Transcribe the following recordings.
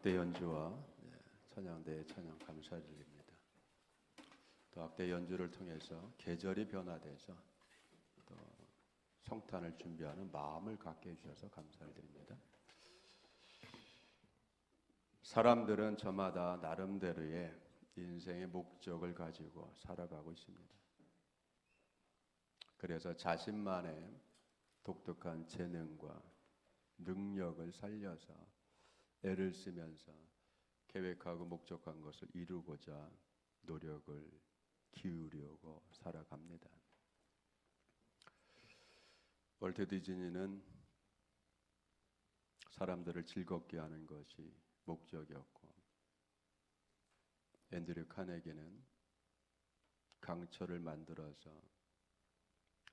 악대 연주와 찬양대의 찬양 감사드립니다. 또 악대 연주를 통해서 계절이 변화돼서 또 성탄을 준비하는 마음을 갖게 해주셔서 감사를 드립니다. 사람들은 저마다 나름대로의 인생의 목적을 가지고 살아가고 있습니다. 그래서 자신만의 독특한 재능과 능력을 살려서 애를 쓰면서 계획하고 목적한 것을 이루고자 노력을 기울이고 살아갑니다. 월트 디즈니는 사람들을 즐겁게 하는 것이 목적이었고, 앤드류 카네기는 강철을 만들어서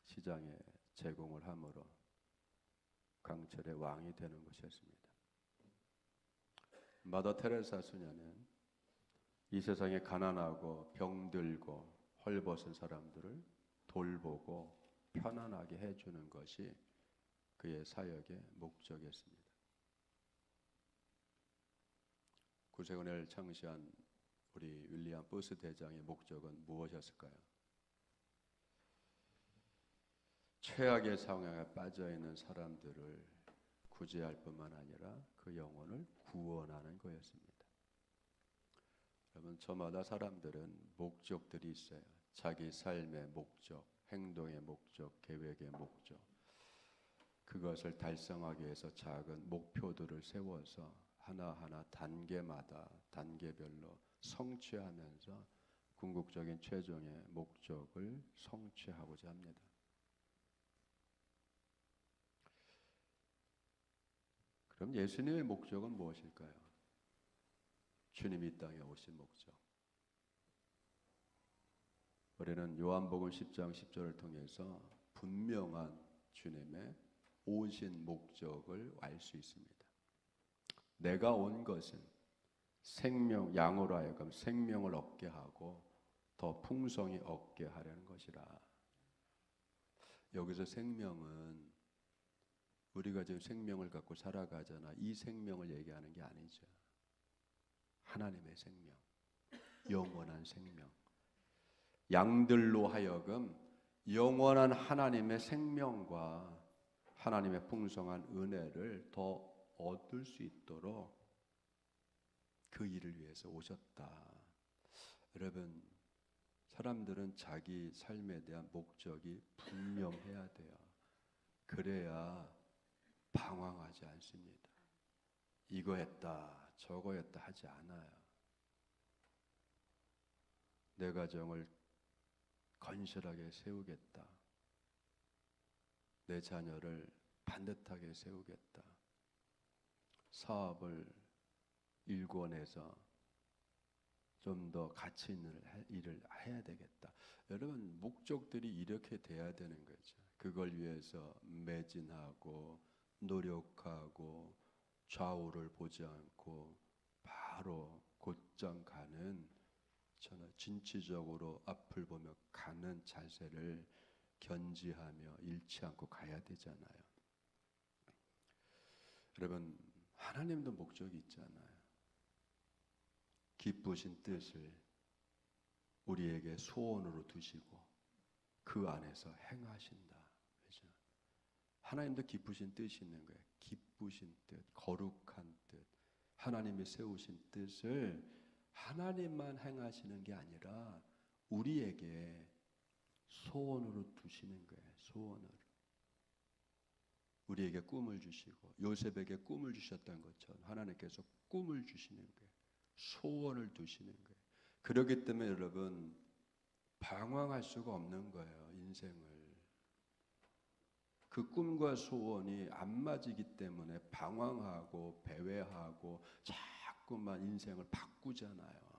시장에 제공을 함으로 강철의 왕이 되는 것이었습니다. 마더 테레사 수녀는 이 세상에 가난하고 병들고 헐벗은 사람들을 돌보고 편안하게 해주는 것이 그의 사역의 목적이었습니다. 구세군을 창시한 우리 윌리엄 부스 대장의 목적은 무엇이었을까요? 최악의 상황에 빠져있는 사람들을 구제할 뿐만 아니라 그 영혼을 구원하는 거였습니다. 여러분, 저마다 사람들은 목적들이 있어요. 자기 삶의 목적, 행동의 목적, 계획의 목적. 그것을 달성하기 위해서 작은 목표들을 세워서 하나하나 단계마다 단계별로 성취하면서 궁극적인 최종의 목적을 성취하고자 합니다. 그럼 예수님의 목적은 무엇일까요? 주님이 이 땅에 오신 목적. 우리는 요한복음 10장 10절을 통해서 분명한 주님의 오신 목적을 알 수 있습니다. 내가 온 것은 양으로 하여금 생명을 얻게 하고 더 풍성히 얻게 하려는 것이라. 여기서 생명은 우리가 지금 생명을 갖고 살아가잖아. 이 생명을 얘기하는 게 아니죠. 하나님의 생명, 영원한 생명. 양들로 하여금 영원한 하나님의 생명과 하나님의 풍성한 은혜를 더 얻을 수 있도록 그 일을 위해서 오셨다. 여러분, 사람들은 자기 삶에 대한 목적이 분명해야 돼요. 그래야 방황하지 않습니다. 이거 했다, 저거 했다 하지 않아요. 내 가정을 건실하게 세우겠다. 내 자녀를 반듯하게 세우겠다. 사업을 일궈내서 좀 더 가치 있는 일을 해야 되겠다. 여러분, 목적들이 이렇게 돼야 되는 거죠. 그걸 위해서 매진하고 노력하고 좌우를 보지 않고 바로 곧장 가는, 저는 진취적으로 앞을 보며 가는 자세를 견지하며 잃지 않고 가야 되잖아요. 여러분, 하나님도 목적이 있잖아요. 기쁘신 뜻을 우리에게 소원으로 두시고 그 안에서 행하신다. 그렇죠? 하나님도 기쁘신 뜻이 있는 거예요. 기쁘신 뜻, 거룩한 뜻, 하나님이 세우신 뜻을 하나님만 행하시는 게 아니라 우리에게 소원으로 두시는 거예요. 소원으로. 우리에게 꿈을 주시고 요셉에게 꿈을 주셨던 것처럼 하나님께서 꿈을 주시는 거예요. 소원을 두시는 거예요. 그렇기 때문에 여러분, 방황할 수가 없는 거예요. 인생을. 그 꿈과 소원이 안 맞기 때문에 방황하고 배회하고 자꾸만 인생을 바꾸잖아요.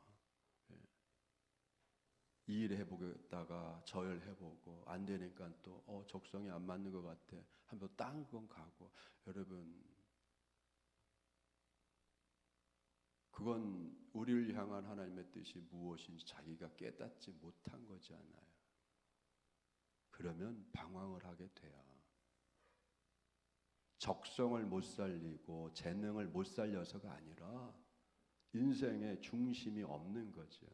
이 일 해보겠다가 저 일 해보고 안 되니까 또 적성이 안 맞는 것 같아. 한번 딴 건 가고. 여러분, 그건 우리를 향한 하나님의 뜻이 무엇인지 자기가 깨닫지 못한 거잖아요. 그러면 방황을 하게 돼요. 적성을 못 살리고 재능을 못 살려서가 아니라 인생의 중심이 없는 거죠.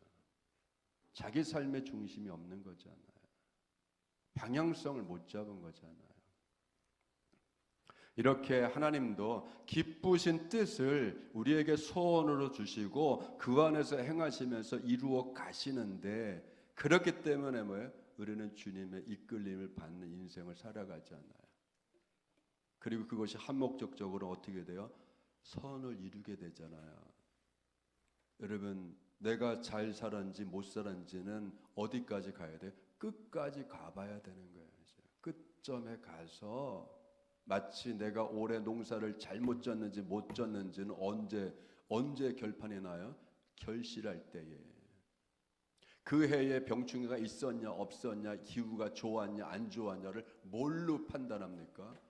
자기 삶의 중심이 없는 거잖아요. 방향성을 못 잡은 거잖아요. 이렇게 하나님도 기쁘신 뜻을 우리에게 소원으로 주시고 그 안에서 행하시면서 이루어 가시는데, 그렇기 때문에 뭐예요? 우리는 주님의 이끌림을 받는 인생을 살아가잖아요. 그리고 그것이 한목적적으로 어떻게 돼요? 선을 이루게 되잖아요. 여러분, 내가 잘 살았는지 못 살았는지는 어디까지 가야 돼요? 끝까지 가봐야 되는 거예요. 끝점에 가서 마치 내가 올해 농사를 잘못 졌는지 못 졌는지는 언제 결판이 나요? 결실할 때에. 그 해에 병충해가 있었냐 없었냐, 기후가 좋았냐 안 좋았냐를 뭘로 판단합니까?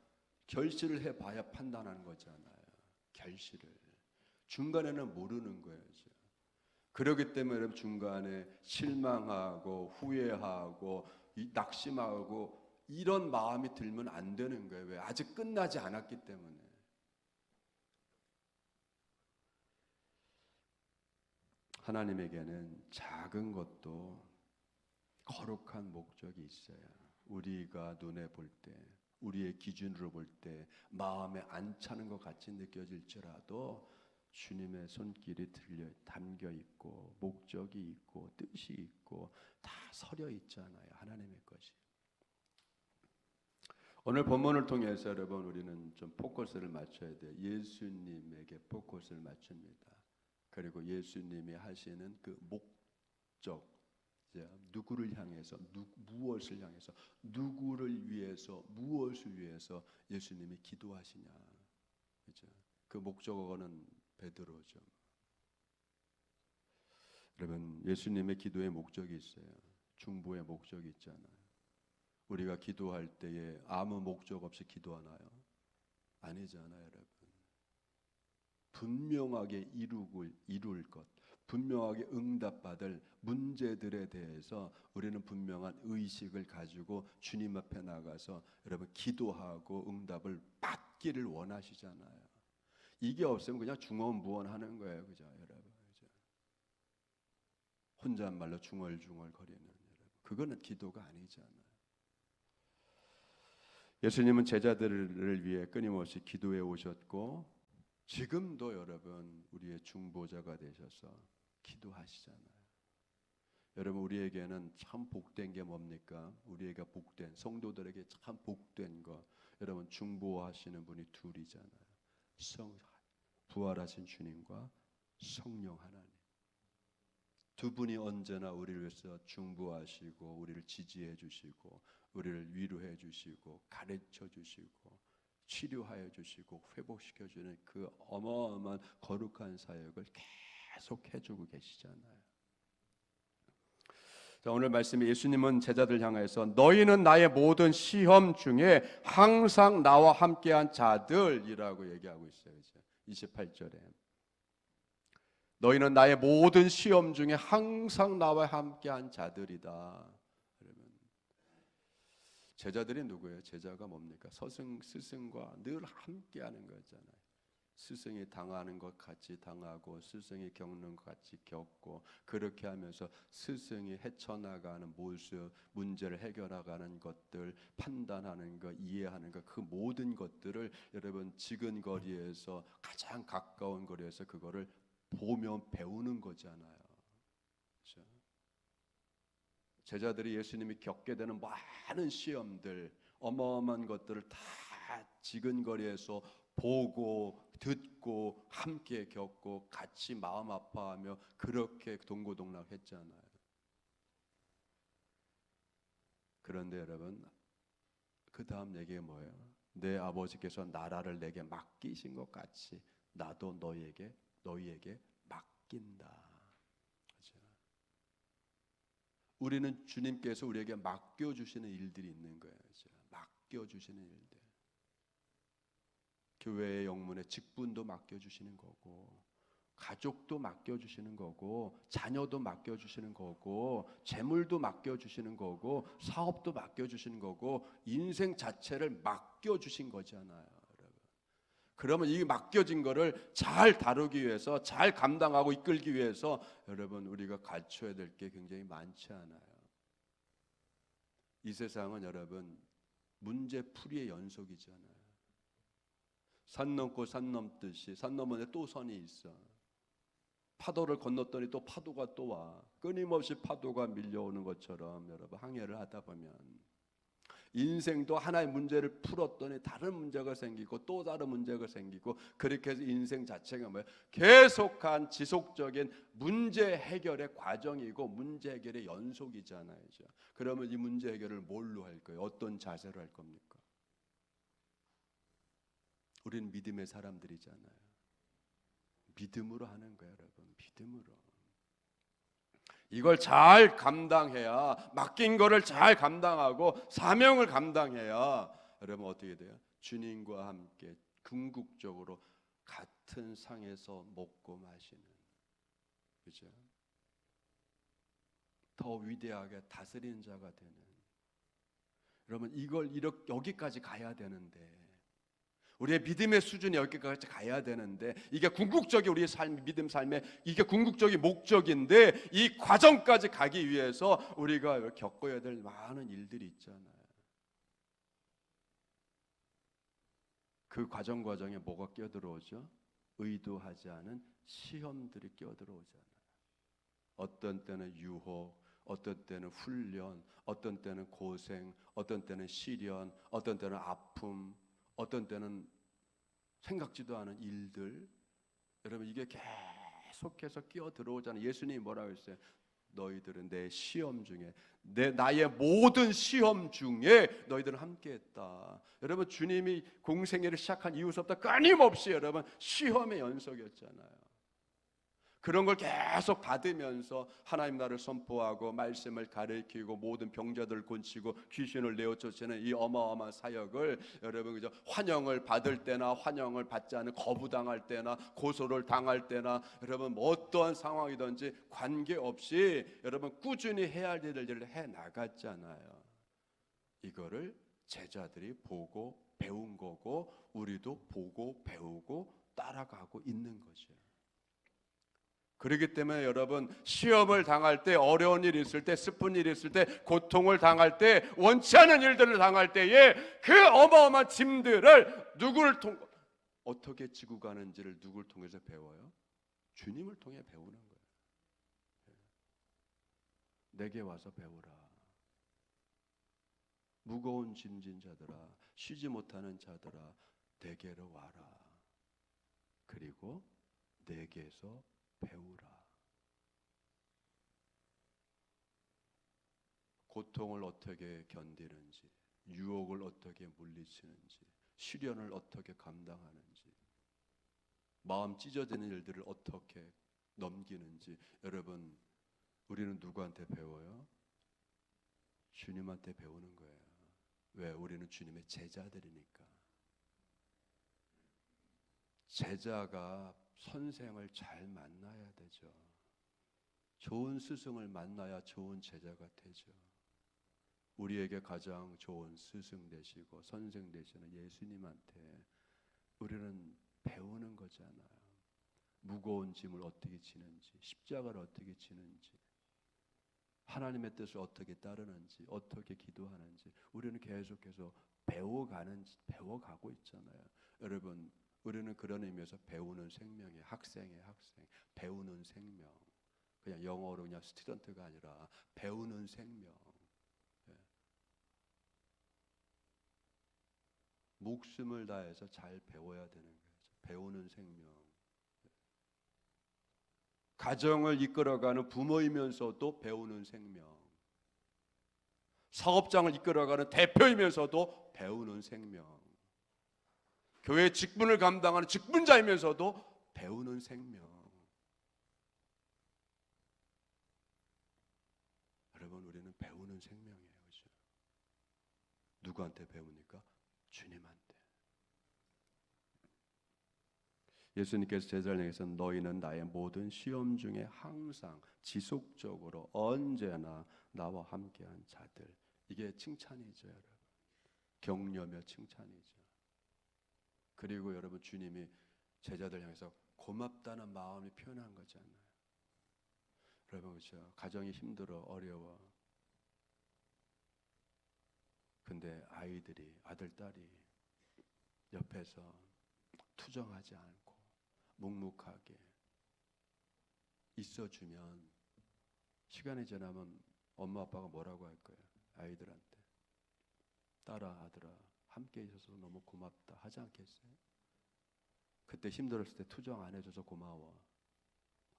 결실을 해봐야 판단하는 거잖아요. 결실을. 중간에는 모르는 거예요. 그렇기 때문에 여러분, 중간에 실망하고 후회하고 낙심하고 이런 마음이 들면 안 되는 거예요. 왜? 아직 끝나지 않았기 때문에. 하나님에게는 작은 것도 거룩한 목적이 있어요. 우리가 눈에 볼 때, 우리의 기준으로 볼 때 마음에 안 차는 것 같이 느껴질지라도 주님의 손길이 담겨 있고 목적이 있고 뜻이 있고 다 서려 있잖아요. 하나님의 것이. 오늘 본문을 통해서 여러분, 우리는 좀 포커스를 맞춰야 돼요. 예수님에게 포커스를 맞춥니다. 그리고 예수님이 하시는 그 목적, 누구를 향해서, 무엇을 향해서, 누구를 위해서, 무엇을 위해서 예수님이 기도하시냐, 그죠? 그 목적어는 베드로죠. 여러분, 예수님의 기도의 목적이 있어요. 중보의 목적이 있잖아요. 우리가 기도할 때에 아무 목적 없이 기도하나요? 아니잖아요, 여러분. 분명하게 이룰 것, 분명하게 응답받을 문제들에 대해서 우리는 분명한 의식을 가지고 주님 앞에 나가서 여러분 기도하고 응답을 받기를 원하시잖아요. 이게 없으면 그냥 중언부언하는 거예요, 그죠, 여러분? 그죠? 혼잣말로 중얼중얼 거리는, 여러분, 그거는 기도가 아니잖아요. 예수님은 제자들을 위해 끊임없이 기도해 오셨고 지금도 여러분 우리의 중보자가 되셔서 기도하시잖아요. 여러분, 우리에게는 참 복된 게 뭡니까? 우리에게 복된, 성도들에게 참 복된 거, 여러분, 중보하시는 분이 둘이잖아요. 부활하신 주님과 성령 하나님. 두 분이 언제나 우리를 위해서 중보하시고 우리를 지지해 주시고 우리를 위로해 주시고 가르쳐 주시고 치료하여 주시고 회복시켜 주는 그 어마어마한 거룩한 사역을 계속 해주고 계시잖아요. 자, 오늘 말씀에 예수님은 제자들 향해서 너희는 나의 모든 시험 중에 항상 나와 함께한 자들이라고 얘기하고 있어요. 28절에 너희는 나의 모든 시험 중에 항상 나와 함께한 자들이다. 그러면 제자들이 누구예요? 제자가 뭡니까? 스승과 늘 함께하는 거잖아요. 스승이 당하는 것 같이 당하고 스승이 겪는 것 같이 겪고 그렇게 하면서 스승이 헤쳐나가는 모습, 문제를 해결하는 것들, 판단하는 것, 이해하는 것, 그 모든 것들을 여러분 지근거리에서 가장 가까운 거리에서 그거를 보며 배우는 거잖아요. 그렇죠? 제자들이 예수님이 겪게 되는 많은 시험들, 어마어마한 것들을 다 지근거리에서 보고 듣고 함께 겪고 같이 마음 아파하며 그렇게 동고동락했잖아요. 그런데 여러분, 그 다음 얘기가 뭐예요? 내 아버지께서 나라를 내게 맡기신 것 같이 나도 너희에게 맡긴다. 그렇죠? 우리는 주님께서 우리에게 맡겨주시는 일들이 있는 거예요. 그렇죠? 맡겨주시는 일들. 교회의 영문에 직분도 맡겨주시는 거고 가족도 맡겨주시는 거고 자녀도 맡겨주시는 거고 재물도 맡겨주시는 거고 사업도 맡겨주시는 거고 인생 자체를 맡겨주신 거잖아요, 여러분. 그러면 이 맡겨진 거를 잘 다루기 위해서, 잘 감당하고 이끌기 위해서 여러분 우리가 갖춰야 될 게 굉장히 많지 않아요. 이 세상은 여러분 문제풀이의 연속이잖아요. 산 넘고 산 넘듯이 산 넘었는데 또 선이 있어. 파도를 건넜더니 또 파도가 또 와. 끊임없이 파도가 밀려오는 것처럼 여러분 항해를 하다 보면 인생도 하나의 문제를 풀었더니 다른 문제가 생기고 또 다른 문제가 생기고, 그렇게 해서 인생 자체가 뭐예요? 계속한 지속적인 문제 해결의 과정이고 문제 해결의 연속이잖아요. 그러면 이 문제 해결을 뭘로 할 거예요? 어떤 자세로 할 겁니까? 우리는 믿음의 사람들이잖아요. 믿음으로 하는 거예요, 여러분. 믿음으로. 이걸 잘 감당해야, 맡긴 거를 잘 감당하고 사명을 감당해야 여러분 어떻게 돼요? 주님과 함께 궁극적으로 같은 상에서 먹고 마시는, 그죠? 더 위대하게 다스리는 자가 되는, 여러분 이걸 여기까지 가야 되는데, 우리의 믿음의 수준이 여기까지 가야 되는데, 이게 궁극적인 우리의 삶, 믿음 삶의 이게 궁극적인 목적인데, 이 과정까지 가기 위해서 우리가 겪어야 될 많은 일들이 있잖아요. 그 과정에 뭐가 끼어들어오죠? 의도하지 않은 시험들이 끼어들어오잖아요. 어떤 때는 유혹, 어떤 때는 훈련, 어떤 때는 고생, 어떤 때는 시련, 어떤 때는 아픔, 어떤 때는 생각지도 않은 일들. 여러분 이게 계속해서 끼어 들어오잖아요. 예수님이 뭐라고 했어요? 너희들은 내 시험 중에, 나의 모든 시험 중에 너희들은 함께했다. 여러분 주님이 공생애를 시작한 이후부터 끊임없이 여러분 시험의 연속이었잖아요. 그런 걸 계속 받으면서 하나님 나라를 선포하고 말씀을 가르치고 모든 병자들을 고치고 귀신을 내어 쫓는 이 어마어마한 사역을 여러분 그죠? 환영을 받을 때나 환영을 받지 않은 거부당할 때나 고소를 당할 때나 여러분 뭐 어떠한 상황이든지 관계없이 여러분 꾸준히 해야 할 일을 해 나갔잖아요. 이거를 제자들이 보고 배운 거고 우리도 보고 배우고 따라가고 있는 거죠. 그렇기 때문에 여러분 시험을 당할 때, 어려운 일이 있을 때, 슬픈 일이 있을 때, 고통을 당할 때, 원치 않은 일들을 당할 때에 그 어마어마한 짐들을 어떻게 지고 가는지를 누굴 통해서 배워요? 주님을 통해 배우는 거예요. 내게 와서 배우라. 무거운 짐진 자들아, 쉬지 못하는 자들아, 내게로 와라. 그리고 내게서 배우라. 고통을 어떻게 견디는지, 유혹을 어떻게 물리치는지, 시련을 어떻게 감당하는지, 마음 찢어지는 일들을 어떻게 넘기는지. 여러분 우리는 누구한테 배워요? 주님한테 배우는 거예요. 왜? 우리는 주님의 제자들이니까. 제자가 선생을 잘 만나야 되죠. 좋은 스승을 만나야 좋은 제자가 되죠. 우리에게 가장 좋은 스승 되시고 선생 되시는 예수님한테 우리는 배우는 거잖아요. 무거운 짐을 어떻게 지는지, 십자가를 어떻게 지는지, 하나님의 뜻을 어떻게 따르는지, 어떻게 기도하는지 우리는 계속해서 배워가고 있잖아요. 여러분 우리는 그런 의미에서 배우는 생명이에요. 학생의 학생, 배우는 생명. 그냥 영어로 그냥 스튜던트가 아니라 배우는 생명. 예. 목숨을 다해서 잘 배워야 되는 거죠. 배우는 생명. 예. 가정을 이끌어가는 부모이면서도 배우는 생명. 사업장을 이끌어가는 대표이면서도 배우는 생명. 교회 직분을 감당하는 직분자이면서도 배우는 생명. 여러분 우리는 배우는 생명이에요. 그렇죠? 누구한테 배웁니까? 주님한테. 예수님께서 제자들에게서 너희는 나의 모든 시험 중에 항상 지속적으로 언제나 나와 함께한 자들. 이게 칭찬이죠, 여러분. 격려며 칭찬이죠. 그리고 여러분 주님이 제자들 향해서 고맙다는 마음이 표현한 거잖아요. 여러분 그렇죠? 가정이 힘들어 어려워. 근데 아이들이 아들 딸이 옆에서 투정하지 않고 묵묵하게 있어주면 시간이 지나면 엄마 아빠가 뭐라고 할 거예요? 아이들한테 딸아 아들아 함께 있어서 너무 고맙다 하지 않겠어요? 그때 힘들었을 때 투정 안 해줘서 고마워.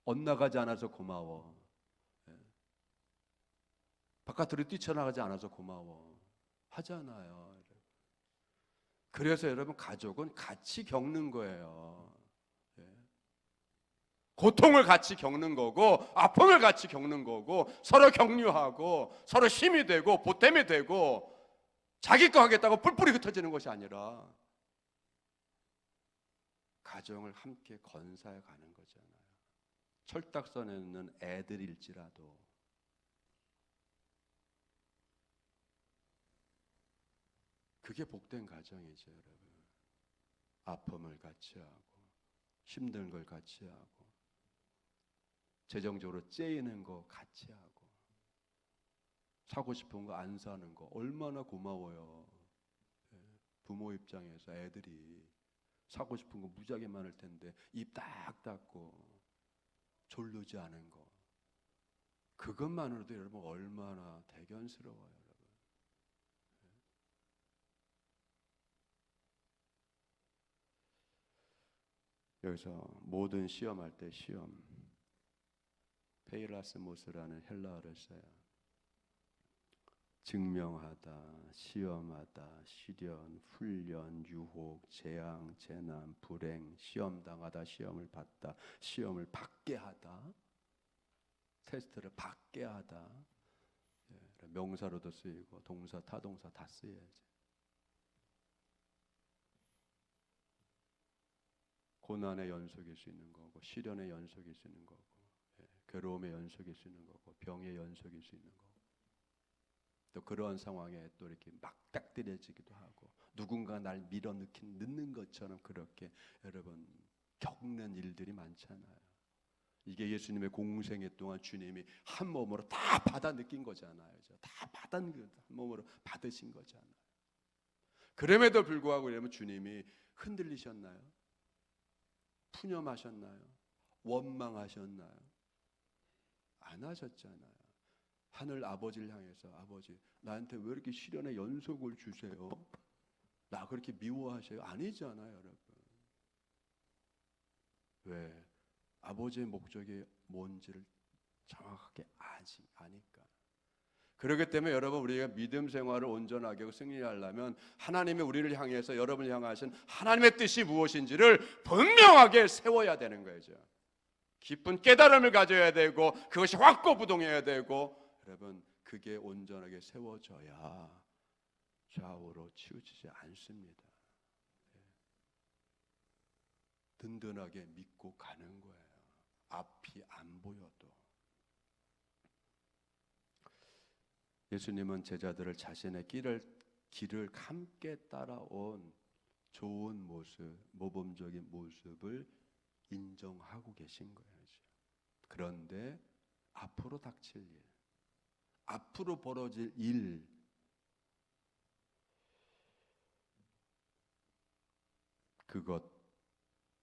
엇나가지 않아서 고마워. 예. 바깥으로 뛰쳐나가지 않아서 고마워. 하잖아요. 그래서 여러분 가족은 같이 겪는 거예요. 예. 고통을 같이 겪는 거고 아픔을 같이 겪는 거고 서로 격려하고 서로 힘이 되고 보탬이 되고 자기 거 하겠다고 뿔뿔이 흩어지는 것이 아니라 가정을 함께 건사해 가는 거잖아요. 철딱선에 있는 애들일지라도 그게 복된 가정이죠, 여러분. 아픔을 같이 하고 힘든 걸 같이 하고 재정적으로 째이는 거 같이 하고 사고 싶은 거 안 사는 거 얼마나 고마워요. 부모 입장에서 애들이 사고 싶은 거 무지하게 많을 텐데 입 딱 닫고 졸르지 않은 거 그것만으로도 여러분 얼마나 대견스러워요, 여러분. 여기서 모든 시험할 때 시험 페이라스모스라는 헬라어를 써요. 증명하다, 시험하다, 시련, 훈련, 유혹, 재앙, 재난, 불행, 시험 당하다, 시험을 받다, 시험을 받게 하다, 테스트를 받게 하다. 명사로도 쓰이고 동사, 타동사 다 쓰여야지. 고난의 연속일 수 있는 거고 시련의 연속일 수 있는 거고 괴로움의 연속일 수 있는 거고 병의 연속일 수 있는 거고 또 그러한 상황에 또 이렇게 막닥뜨려지기도 하고 누군가 날 밀어넣는 것처럼 그렇게 여러분 겪는 일들이 많잖아요. 이게 예수님의 공생애 동안 주님이 한 몸으로 다 받아 느낀 거잖아요. 다 받아 한 몸으로 받으신 거잖아요. 그럼에도 불구하고 이러면 주님이 흔들리셨나요? 푸념하셨나요? 원망하셨나요? 안 하셨잖아요. 하늘 아버지를 향해서 아버지 나한테 왜 이렇게 시련의 연속을 주세요? 나 그렇게 미워하세요? 아니잖아요, 여러분. 왜? 아버지의 목적이 뭔지를 정확하게 아니까. 그렇기 때문에 여러분 우리가 믿음 생활을 온전하게 하고 승리하려면 하나님이 우리를 향해서 여러분을 향하신 하나님의 뜻이 무엇인지를 분명하게 세워야 되는 거죠. 깊은 깨달음을 가져야 되고 그것이 확고부동해야 되고 여러분 그게 온전하게 세워져야 좌우로 치우치지 않습니다. 든든하게 믿고 가는 거예요. 앞이 안 보여도. 예수님은 제자들을 자신의 길을 함께 따라온 좋은 모습, 모범적인 모습을 인정하고 계신 거예요. 그런데 앞으로 닥칠 일, 앞으로 벌어질 일, 그것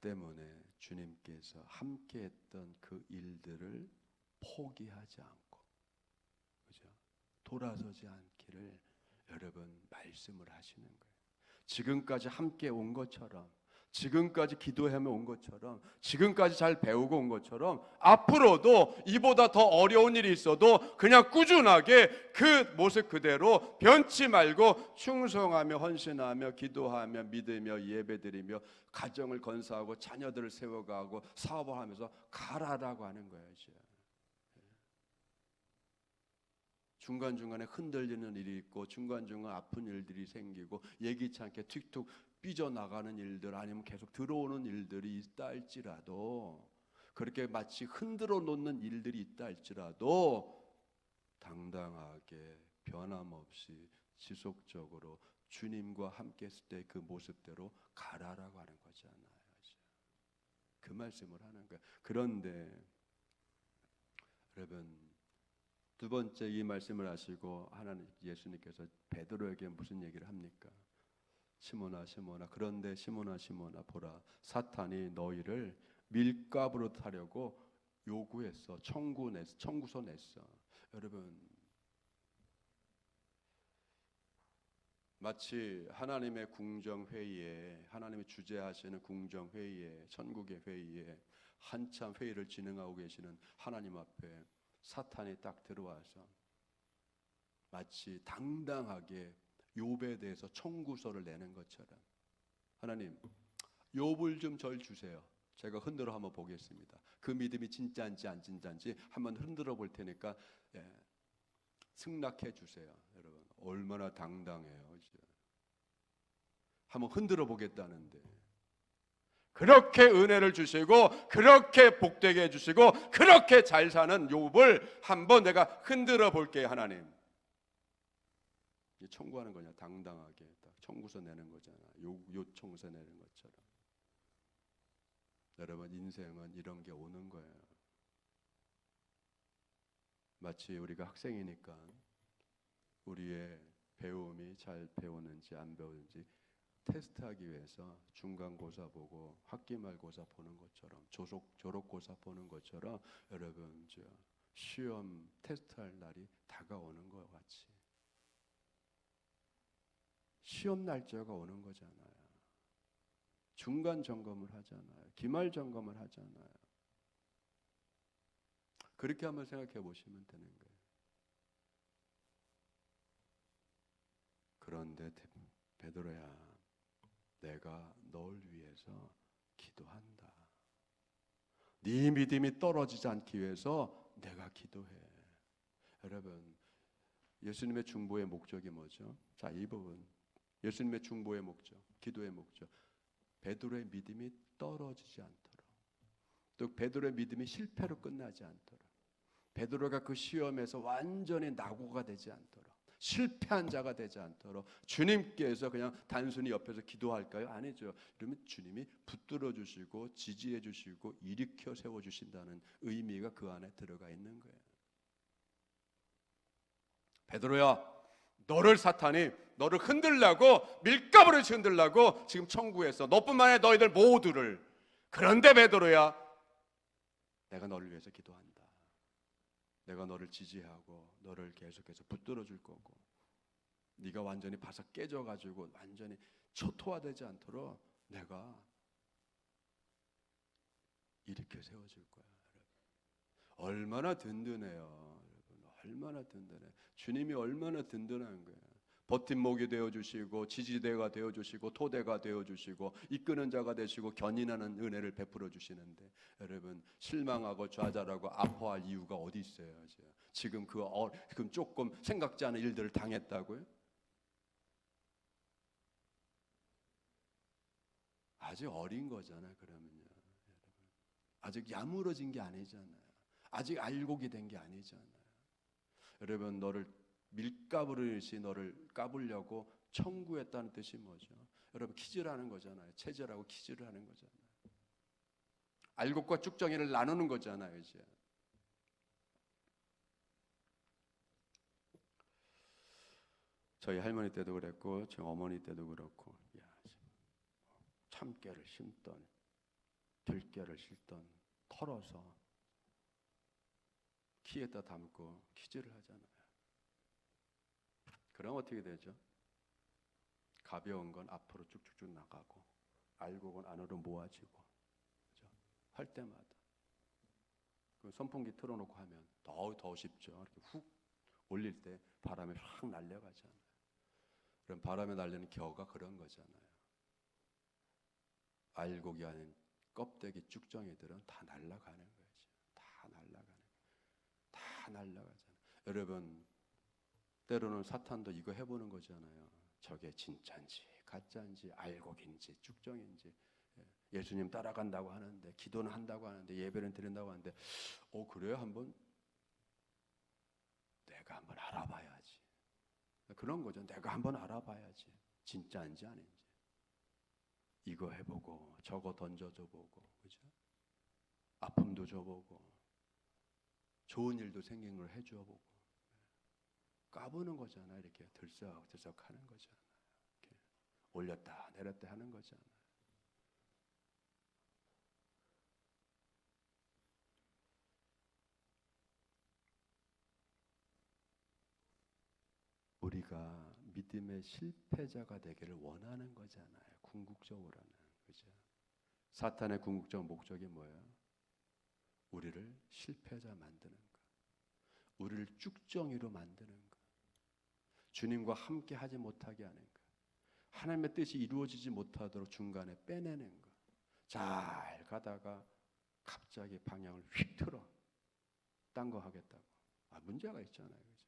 때문에 주님께서 함께했던 그 일들을 포기하지 않고, 그죠? 돌아서지 않기를 여러분 말씀을 하시는 거예요. 지금까지 함께 온 것처럼, 지금까지 기도하며 온 것처럼, 지금까지 잘 배우고 온 것처럼 앞으로도 이보다 더 어려운 일이 있어도 그냥 꾸준하게 그 모습 그대로 변치 말고 충성하며 헌신하며 기도하며 믿으며 예배드리며 가정을 건사하고 자녀들을 세워가고 사업을 하면서 가라라고 하는 거예요. 중간중간에 흔들리는 일이 있고 중간중간 아픈 일들이 생기고 예기치 않게 툭툭 삐져나가는 일들 아니면 계속 들어오는 일들이 있다 할지라도 그렇게 마치 흔들어 놓는 일들이 있다 할지라도 당당하게 변함없이 지속적으로 주님과 함께 했을 때 그 모습대로 가라라고 하는 거잖아요. 그 말씀을 하는 거예요. 그런데 여러분, 두 번째 이 말씀을 하시고 하나님 예수님께서 베드로에게 무슨 얘기를 합니까? 시몬아 시몬아, 그런데 시몬아 시몬아 보라, 사탄이 너희를 밀가부로 타려고 요구했어. 청구서 냈어. 여러분, 마치 하나님의 궁정 회의에, 하나님이 주재하시는 궁정 회의에, 천국의 회의에 한참 회의를 진행하고 계시는 하나님 앞에 사탄이 딱 들어와서 마치 당당하게 욥에 대해서 청구서를 내는 것처럼, 하나님 욥을 좀 절 주세요. 제가 흔들어 한번 보겠습니다. 그 믿음이 진짜인지 안 진짜인지 한번 흔들어 볼 테니까 승낙해 주세요. 여러분, 얼마나 당당해요. 그죠? 한번 흔들어 보겠다는데, 그렇게 은혜를 주시고 그렇게 복되게 해주시고 그렇게 잘 사는 욥을 한번 내가 흔들어 볼게요. 하나님, 청구하는 거냐? 당당하게 딱 청구서 내는 거잖아. 요청서 내는 것처럼. 여러분, 인생은 이런 게 오는 거예요. 마치 우리가 학생이니까 우리의 배움이 잘 배우는지 안 배우는지 테스트하기 위해서 중간고사 보고 학기말고사 보는 것처럼, 졸업고사 보는 것처럼 여러분, 저 시험 테스트할 날이 다가오는 것 같이 시험 날짜가 오는 거잖아요. 중간 점검을 하잖아요. 기말 점검을 하잖아요. 그렇게 한번 생각해 보시면 되는 거예요. 그런데 베드로야, 내가 널 위해서 기도한다. 네 믿음이 떨어지지 않기 위해서 내가 기도해. 여러분, 예수님의 중보의 목적이 뭐죠? 자, 이 부분, 예수님의 중보의 목적, 기도의 목적, 베드로의 믿음이 떨어지지 않도록, 또 베드로의 믿음이 실패로 끝나지 않도록, 베드로가 그 시험에서 완전히 낙오가 되지 않도록, 실패한 자가 되지 않도록 주님께서 그냥 단순히 옆에서 기도할까요? 아니죠. 그러면 주님이 붙들어 주시고 지지해 주시고 일으켜 세워 주신다는 의미가 그 안에 들어가 있는 거예요. 베드로야, 사탄이 너를 흔들라고, 밀가부를 흔들라고 지금 청구했어. 너뿐만 아니라 너희들 모두를. 그런데 베드로야, 내가 너를 위해서 기도한다. 내가 너를 지지하고 너를 계속해서 붙들어 줄 거고, 네가 완전히 바삭 깨져가지고 완전히 초토화되지 않도록 내가 일으켜 세워줄 거야. 여러분, 얼마나 든든해요. 여러분, 얼마나 든든해. 주님이 얼마나 든든한 거야. 버팀목이 되어주시고 지지대가 되어주시고 토대가 되어주시고 이끄는 자가 되시고 견인하는 은혜를 베풀어 주시는데, 여러분, 실망하고 좌절하고 아파할 이유가 어디 있어요? 지금 지금 조금 생각지 않은 일들을 당했다고요? 아직 어린 거잖아요. 그러면요, 아직 야무러진 게 아니잖아요. 아직 알곡이 된 게 아니잖아요. 여러분, 너를 밀가부르듯이 너를 까불려고 청구했다는 뜻이 뭐죠? 여러분, 퀴즈를 하는 거잖아요. 체질하고 퀴즈를 하는 거잖아요. 알곡과 쭉정이를 나누는 거잖아요. 이제 저희 할머니 때도 그랬고 저희 어머니 때도 그렇고, 참깨를 심던 들깨를 심던 털어서 키에다 담고 퀴즈를 하잖아요. 그럼 어떻게 되죠? 가벼운 건 앞으로 쭉쭉쭉 나가고 알곡은 안으로 모아지고, 그렇죠? 할 때마다 그 선풍기 틀어놓고 하면 더 쉽죠. 이렇게 훅 올릴 때 바람이 확 날려가잖아요. 그럼 바람에 날리는 겨가 그런 거잖아요. 알곡이 아닌 껍데기 쭉정이들은 다 날아가는 거죠. 다 날아가잖아요. 여러분, 때로는 사탄도 이거 해보는 거잖아요. 저게 진짜인지 가짜인지 알곡인지 쭉정인지, 예수님 따라간다고 하는데, 기도는 한다고 하는데, 예배는 드린다고 하는데, 그래요? 내가 한번 알아봐야지. 그런 거죠. 내가 한번 알아봐야지. 진짜인지 아닌지. 이거 해보고 저거 던져줘보고, 그죠? 아픔도 줘보고 좋은 일도 생긴 걸 해줘보고 까부는 거잖아. 이렇게 들썩들썩 하는 거잖아. 이렇게 올렸다 내렸다 하는 거잖아. 우리가 믿음의 실패자가 되기를 원하는 거잖아요. 궁극적으로는, 그죠? 사탄의 궁극적 목적이 뭐예요? 우리를 실패자 만드는 거, 우리를 쭉정이로 만드는 거, 주님과 함께 하지 못하게 하는 거, 하나님의 뜻이 이루어지지 못하도록 중간에 빼내는 거. 잘 가다가 갑자기 방향을 휙 틀어 딴 거 하겠다고. 문제가 있잖아요, 그죠?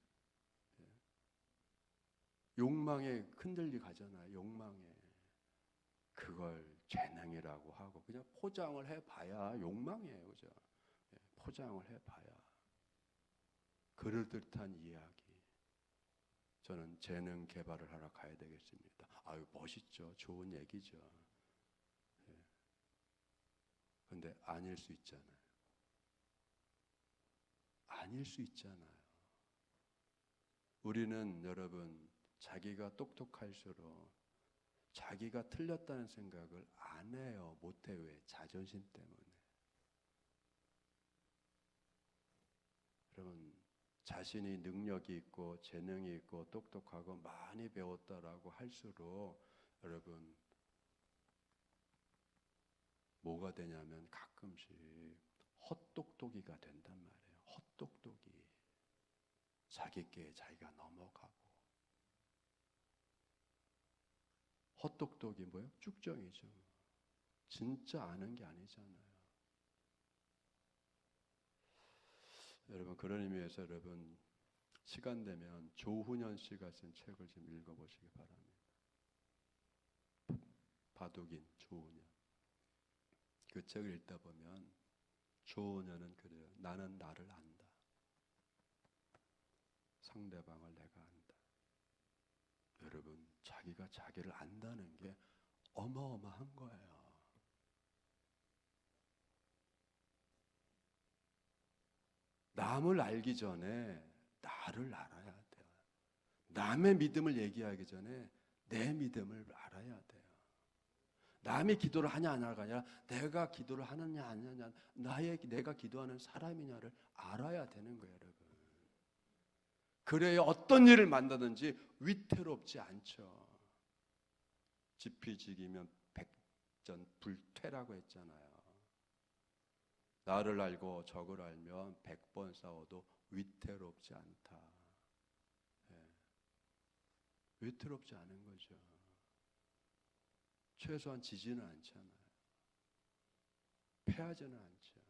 욕망에 흔들리 가잖아요. 욕망에. 그걸 재능이라고 하고 그냥 포장을 해봐야 욕망이에요, 그죠? 포장을 해봐야. 그럴듯한 이야기. 저는 재능 개발을 하러 가야 되겠습니다. 아유, 멋있죠. 좋은 얘기죠. 그런데 아닐 수 있잖아요. 아닐 수 있잖아요. 우리는 여러분 자기가 똑똑할수록 자기가 틀렸다는 생각을 안 해요. 못해. 왜? 자존심 때문에. 여러분 자신이 능력이 있고 재능이 있고 똑똑하고 많이 배웠다라고 할수록 여러분 뭐가 되냐면 가끔씩 헛똑똑이가 된단 말이에요. 헛똑똑이. 자기께 자기가 넘어가고. 헛똑똑이 뭐예요? 쭉정이죠. 진짜 아는 게 아니잖아요. 여러분 그런 의미에서 여러분 시간 되면 조훈현 씨가 쓴 책을 좀 읽어보시기 바랍니다. 바둑인 조훈현. 그 책을 읽다 보면 조훈현은 그래요. 나는 나를 안다. 상대방을 내가 안다. 여러분 자기가 자기를 안다는 게 어마어마한 거예요. 남을 알기 전에 나를 알아야 돼요. 남의 믿음을 얘기하기 전에 내 믿음을 알아야 돼요. 남이 기도를 하냐 안 하냐가 아니라 내가 기도를 하느냐 안 하느냐, 내가 기도하는 사람이냐를 알아야 되는 거예요, 여러분. 그래야 어떤 일을 만나든지 위태롭지 않죠. 지피지기면 백전불퇴라고 했잖아요. 나를 알고 적을 알면 100번 싸워도 위태롭지 않다. 위태롭지 않은 거죠. 최소한 지지는 않잖아요. 패하지는 않죠.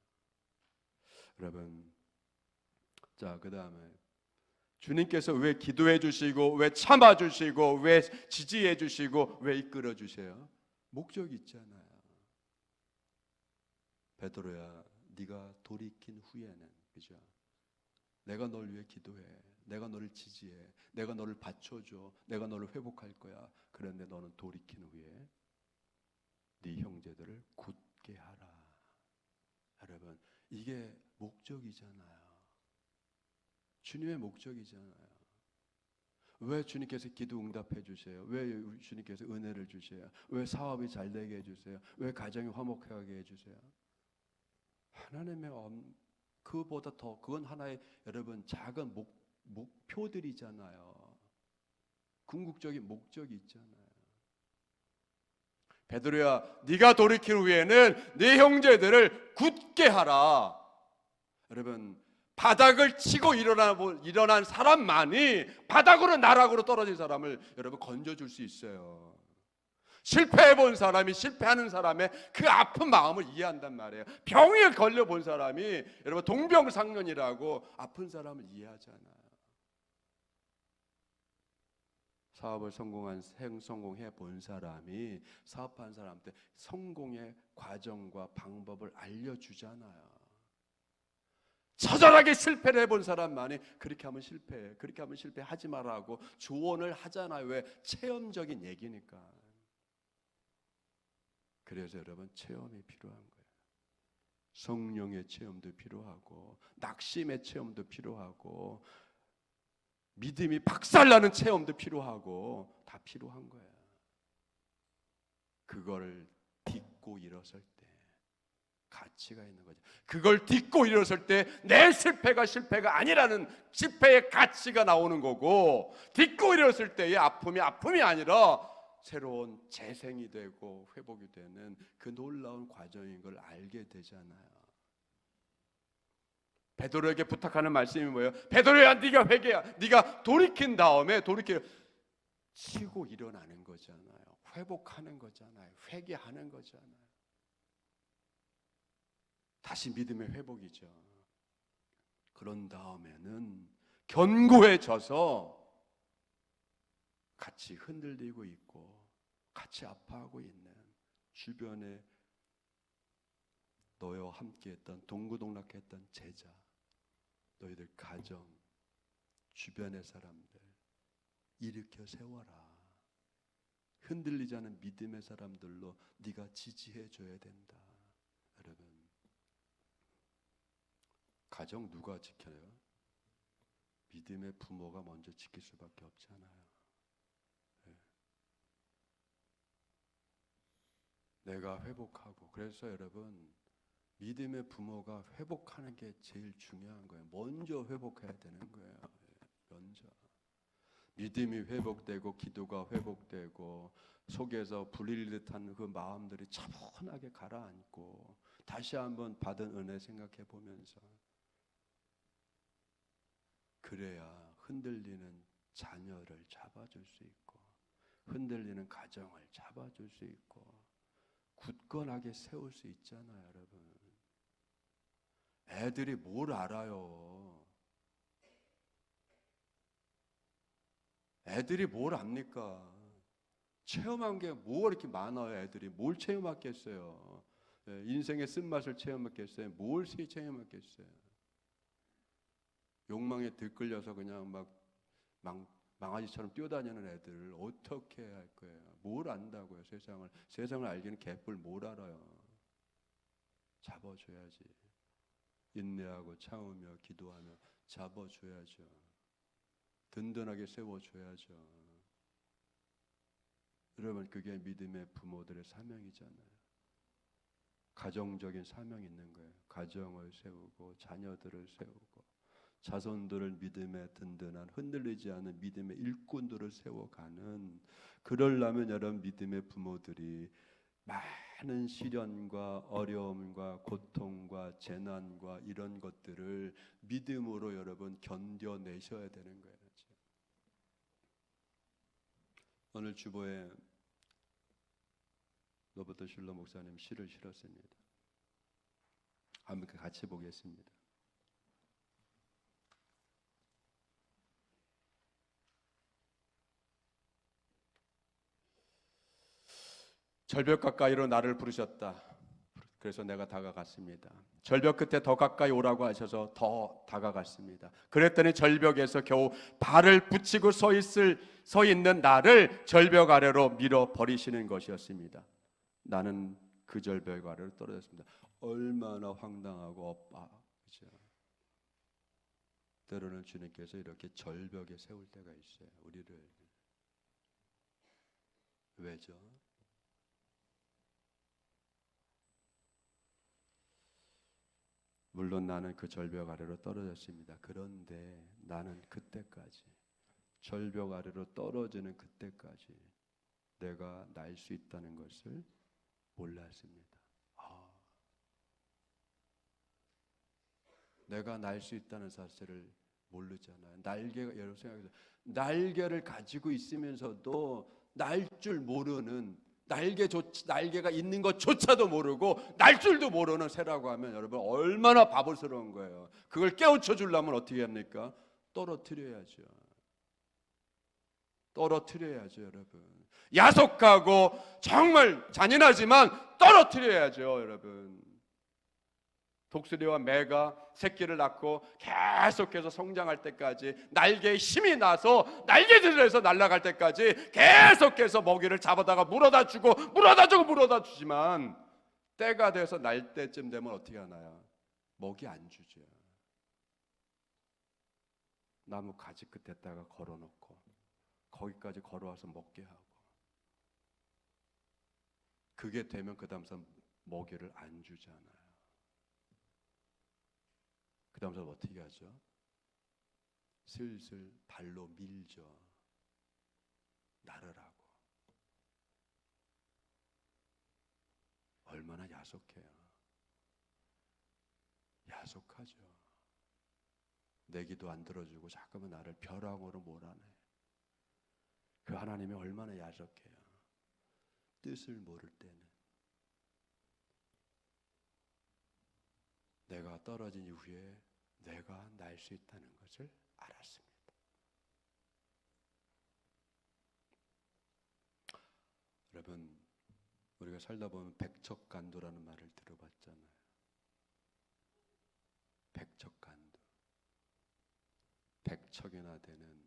여러분, 자, 그 다음에 주님께서 왜 기도해 주시고 왜 참아 주시고 왜 지지해 주시고 왜 이끌어 주세요? 목적이 있잖아요. 베드로야, 네가 돌이킨 후에는, 그죠? 내가 널 위해 기도해. 내가 너를 지지해. 내가 너를 받쳐줘. 내가 너를 회복할 거야. 그런데 너는 돌이킨 후에 네 형제들을 굳게 하라. 여러분, 이게 목적이잖아요. 주님의 목적이잖아요. 왜 주님께서 기도 응답해 주세요? 왜 주님께서 은혜를 주세요? 왜 사업이 잘 되게 해주세요? 왜 가정이 화목하게 해주세요? 하나님의 그보다 더 그건 하나의 여러분 작은 목표들이잖아요. 궁극적인 목적이 있잖아요. 베드로야, 네가 돌이킨 후에는 네 형제들을 굳게 하라. 여러분, 바닥을 치고 일어난 사람만이 바닥으로 나락으로 떨어진 사람을 여러분 건져줄 수 있어요. 실패해본 사람이 실패하는 사람의 그 아픈 마음을 이해한단 말이에요. 병에 걸려본 사람이 여러분 동병상련이라고 아픈 사람을 이해하잖아요. 사업을 성공해 본 사람이 사업한 사람한테 성공의 과정과 방법을 알려주잖아요. 처절하게 실패를 해본 사람만이 그렇게 하면 실패해, 그렇게 하면 실패하지 말라고 조언을 하잖아요. 왜? 체험적인 얘기니까. 그래서 여러분, 체험이 필요한 거예요. 성령의 체험도 필요하고, 낙심의 체험도 필요하고, 믿음이 박살나는 체험도 필요하고, 다 필요한 거예요. 그걸 딛고 일어설 때 가치가 있는 거죠. 그걸 딛고 일어설 때 내 실패가 실패가 아니라는 실패의 가치가 나오는 거고, 딛고 일어설 때의 아픔이 아픔이 아니라 새로운 재생이 되고 회복이 되는 그 놀라운 과정인 걸 알게 되잖아요. 베드로에게 부탁하는 말씀이 뭐예요? 베드로야, 네가 회개야. 네가 돌이킨 다음에 치고 일어나는 거잖아요. 회복하는 거잖아요. 회개하는 거잖아요. 다시 믿음의 회복이죠. 그런 다음에는 견고해져서 같이 흔들리고 있고 같이 아파하고 있는 주변에 너와 함께했던 동고동락했던 제자, 너희들 가정, 주변의 사람들 일으켜 세워라. 흔들리지 않은 믿음의 사람들로 네가 지지해 줘야 된다. 여러분, 가정 누가 지켜요? 믿음의 부모가 먼저 지킬 수밖에 없잖아요. 내가 회복하고, 그래서 여러분, 믿음의 부모가 회복하는 게 제일 중요한 거예요. 먼저 회복해야 되는 거예요. 먼저 믿음이 회복되고 기도가 회복되고 속에서 불일 듯한 그 마음들이 차분하게 가라앉고 다시 한번 받은 은혜 생각해 보면서, 그래야 흔들리는 자녀를 잡아줄 수 있고 흔들리는 가정을 잡아줄 수 있고 굳건하게 세울 수 있잖아요. 여러분, 애들이 뭘 알아요? 애들이 뭘 압니까? 체험한 게 뭐 이렇게 많아요. 애들이 뭘 체험했겠어요? 인생의 쓴맛을 체험했겠어요? 뭘 체험했겠어요? 욕망에 들끓여서 그냥 막 망아지처럼 뛰어다니는 애들 어떻게 할 거예요? 뭘 안다고요? 세상을 알기는 개뿔 뭘 알아요? 잡아줘야지. 인내하고 참으며 기도하며 잡아줘야죠. 든든하게 세워줘야죠. 여러분, 그게 믿음의 부모들의 사명이잖아요. 가정적인 사명이 있는 거예요. 가정을 세우고 자녀들을 세우고 자손들을 믿음의 든든한 흔들리지 않은 믿음의 일꾼들을 세워가는, 그러려면 여러분, 믿음의 부모들이 많은 시련과 어려움과 고통과 재난과 이런 것들을 믿음으로 여러분 견뎌내셔야 되는 거예요. 오늘 주보에 로버트 슐러 목사님 시를 실었습니다. 한번 같이 보겠습니다. 절벽 가까이로 나를 부르셨다. 그래서 내가 다가갔습니다. 절벽 끝에 더 가까이 오라고 하셔서 더 다가갔습니다. 그랬더니 절벽에서 겨우 발을 붙이고 서 있는 나를 절벽 아래로 밀어 버리시는 것이었습니다. 나는 그 절벽 아래로 떨어졌습니다. 얼마나 황당하고 그렇죠? 때로는 주님께서 이렇게 절벽에 세울 때가 있어요. 우리를. 왜죠? 물론 나는 그 절벽 아래로 떨어졌습니다. 그런데 나는 그때까지, 절벽 아래로 떨어지는 그때까지 내가 날 수 있다는 것을 몰랐습니다. 내가 날 수 있다는 사실을 모르잖아요. 날개가, 여러분 생각해보세요. 날개를 가지고 있으면서도 날 줄 모르는, 날개가 있는 것조차도 모르고 날 줄도 모르는 새라고 하면 여러분 얼마나 바보스러운 거예요. 그걸 깨우쳐 주려면 어떻게 합니까? 떨어뜨려야죠. 여러분. 야속하고 정말 잔인하지만 떨어뜨려야죠. 여러분. 독수리와 매가 새끼를 낳고 계속해서 성장할 때까지, 날개에 힘이 나서 날개들에서 날아갈 때까지 계속해서 먹이를 잡아다가 물어다 주고 물어다 주지만, 때가 돼서 날 때쯤 되면 어떻게 하나요? 먹이 안 주죠. 나무 가지 끝에다가 걸어놓고 거기까지 걸어와서 먹게 하고, 그게 되면 그 다음서 먹이를 안 주잖아요. 그 다음서 어떻게 하죠? 슬슬 발로 밀죠. 나르라고. 얼마나 야속해요. 야속하죠. 내 기도 안 들어주고 자꾸만 나를 벼랑으로 몰아내. 그 하나님이 얼마나 야속해요. 뜻을 모를 때는. 내가 떨어진 이후에 내가 날 수 있다는 것을 알았습니다. 여러분, 우리가 살다 보면 백척간도라는 말을 들어봤잖아요. 백척간도. 100척이나 되는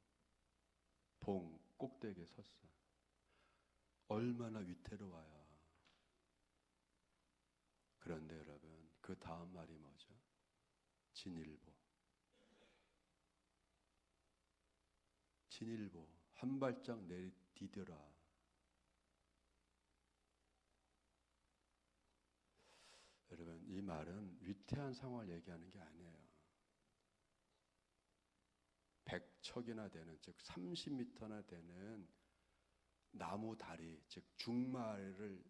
봉 꼭대기에 섰어. 얼마나 위태로워요. 그런데 여러분, 그 다음 말이 뭐죠? 진일보. 진일보. 한 발짝 내디뎌라. 여러분, 이 말은 위태한 상황을 얘기하는 게 아니에요. 100척이나 되는, 즉 30m나 되는 나무 다리, 즉 중마를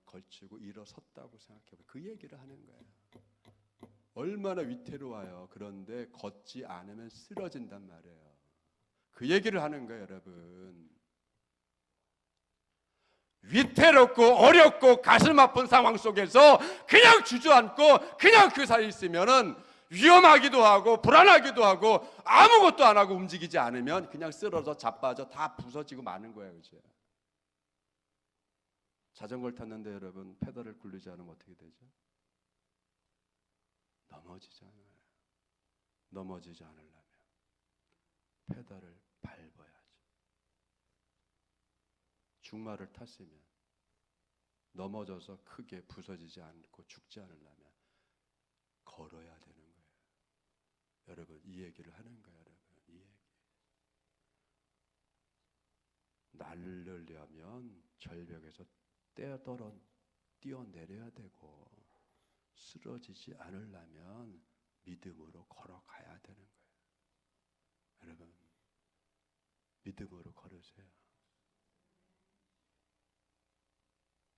걸치고 일어섰다고 생각해봐요. 그 얘기를 하는 거예요. 얼마나 위태로워요. 그런데 걷지 않으면 쓰러진단 말이에요. 그 얘기를 하는 거예요, 여러분. 위태롭고 어렵고 가슴 아픈 상황 속에서 그냥 주저앉고 그냥 그 사이에 있으면은 위험하기도 하고 불안하기도 하고 아무것도 안 하고 움직이지 않으면 그냥 쓰러져 자빠져 다 부서지고 마는 거예요. 그죠? 자전거를 탔는데 여러분, 페달을 굴리지 않으면 어떻게 되죠? 넘어지잖아요. 넘어지지 않으려면 페달을 밟아야죠. 중마를 탔으면 넘어져서 크게 부서지지 않고 죽지 않으려면 걸어야 되는 거예요. 여러분, 이 얘기를 하는 거예요. 여러분, 이 얘기. 날르려면 절벽에서 뛰어내려야 되고, 쓰러지지 않으려면 믿음으로 걸어가야 되는 거예요. 여러분, 믿음으로 걸으세요.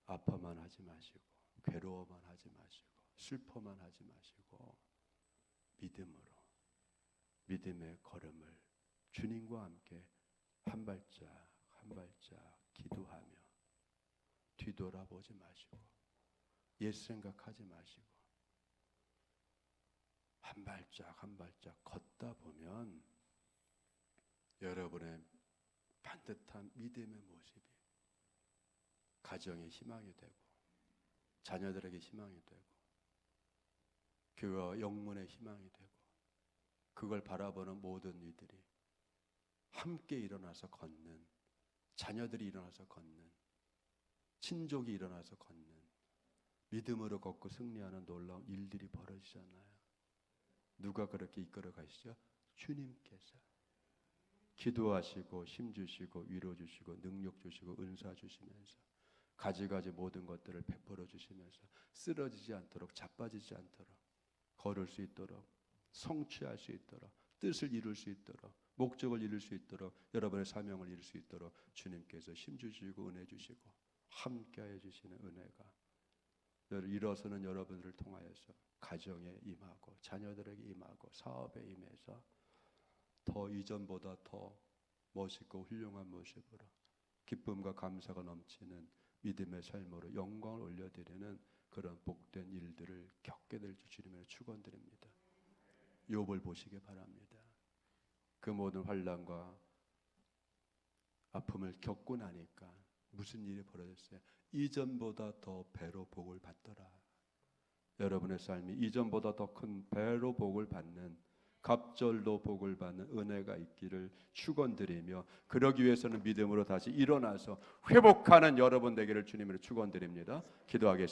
아파만 하지 마시고, 괴로워만 하지 마시고, 슬퍼만 하지 마시고, 믿음으로, 믿음의 걸음을 주님과 함께 한 발짝 한 발짝 기도하며, 뒤돌아보지 마시고 옛 생각하지 마시고 한 발짝 한 발짝 걷다 보면 여러분의 반듯한 믿음의 모습이 가정의 희망이 되고, 자녀들에게 희망이 되고, 교회와 영문의 희망이 되고, 그걸 바라보는 모든 이들이 함께 일어나서 걷는, 자녀들이 일어나서 걷는, 친족이 일어나서 걷는, 믿음으로 걷고 승리하는 놀라운 일들이 벌어지잖아요. 누가 그렇게 이끌어 가시죠? 주님께서. 기도하시고 힘 주시고 위로 주시고 능력 주시고 은사 주시면서 가지가지 모든 것들을 베풀어 주시면서 쓰러지지 않도록, 자빠지지 않도록 걸을 수 있도록, 성취할 수 있도록, 뜻을 이룰 수 있도록, 목적을 이룰 수 있도록, 여러분의 사명을 이룰 수 있도록 주님께서 힘 주시고 은혜 주시고 함께해 주시는 은혜가 일어서는 여러분들을 통하여서 가정에 임하고, 자녀들에게 임하고, 사업에 임해서 더 이전보다 더 멋있고 훌륭한 모습으로 기쁨과 감사가 넘치는 믿음의 삶으로 영광을 올려드리는 그런 복된 일들을 겪게 될 줄 주님의 축원드립니다. 욥을 보시기 바랍니다. 그 모든 환난과 아픔을 겪고 나니까 무슨 일이 벌어졌어요? 이전보다 더 배로 복을 받더라. 여러분의 삶이 이전보다 더 큰 배로 복을 받는, 갑절로 복을 받는 은혜가 있기를 축원드리며, 그러기 위해서는 믿음으로 다시 일어나서 회복하는 여러분 되기를 주님으로 축원드립니다. 기도하겠습니다.